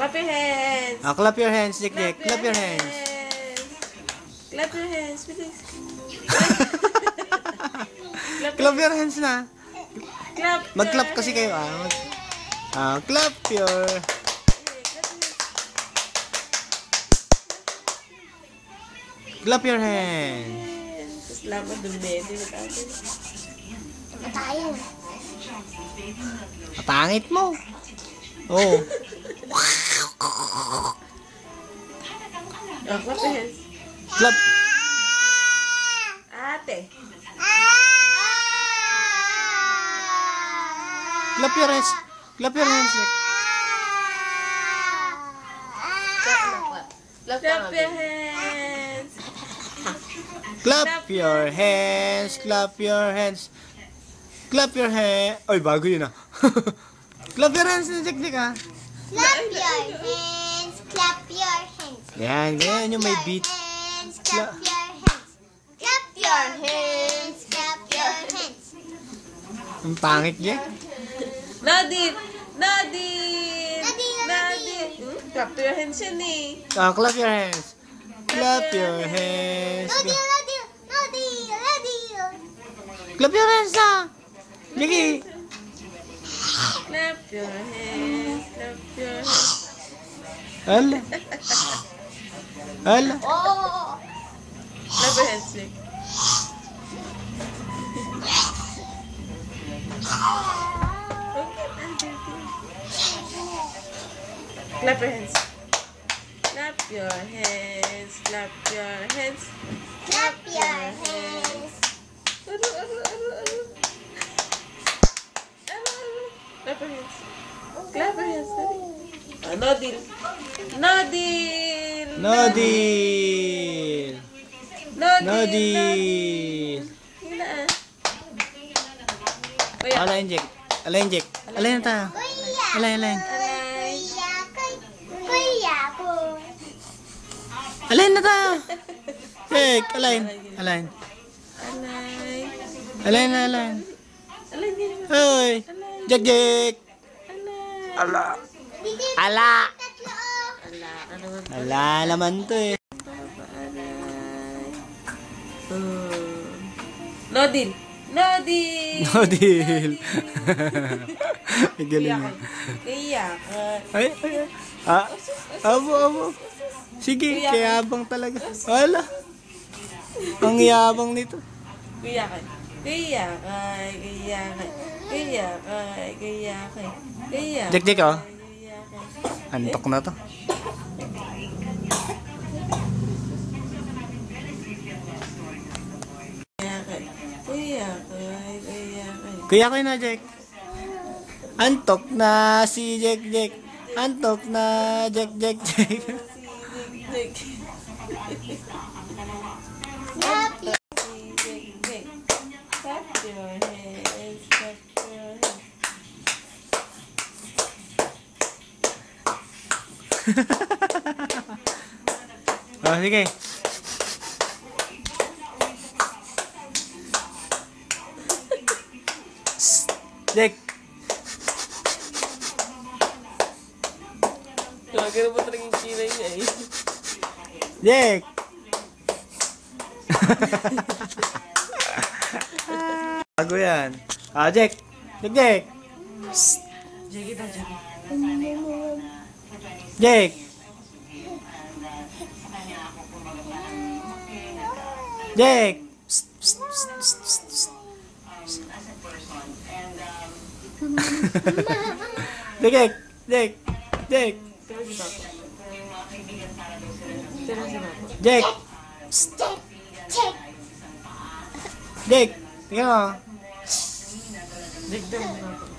Clap your hands. Clap your hands, Jack. Clap your hands. Clap your hands, please. Clap your hands na. Clap. Mag-clap kasi kayo, clap your... Clap your hands. Salamat dumedi with ate. Matayin. Pangit mo. Oh. Clap your hands. Clap. Ate. Clap your hands. Clap your hands. Clap your hands. Clap your hands. Clap your hands. Clap your hands. Oy, bago yun Clap your hands na Jack. Clap your hands. Clap your hands. Yan, ganyan yung may beat. Clap your hands. Clap your hands. Clap your hands. Ang pangit Jack. Nadine! Nadine! Nadine! Clap your hands yan eh. Clap your hands. Clap your hands. Clap your hands na. Jackie. Clap your hands. Clap your hands. Hala. Hala. Oh. Clap your hands, Nick. Clap your hands. Clap your hands. Clap your hands. Clap your hands. Clap your hands. Clap your hands. No deal. No deal. No deal. No deal. Alain Jack. Alain Jack. Alain na tayo. Alain. Alain na tayo. Jack, alain. Alain. Hoy. Jack. Ala. Ala naman to eh. No deal. No deal. No deal. Galing mo. Iyak. Ay. Abo. Sige, kayabang talaga. Wala. Ang yabang nito. Iyak. Jack, oh. Antok na to. Kuya ko na, Jack. Antok na si Jack. Antok na Jack. Oh, sige. Jack. Kaya ba talagang kilay niya eh? Jack. Bago yan. Jack. Jack. Jackie daw, Jackie. Jack. Jack. Jack. Tira si Papa. Jack. Jack. Tingnan mo. Jack daw, Papa.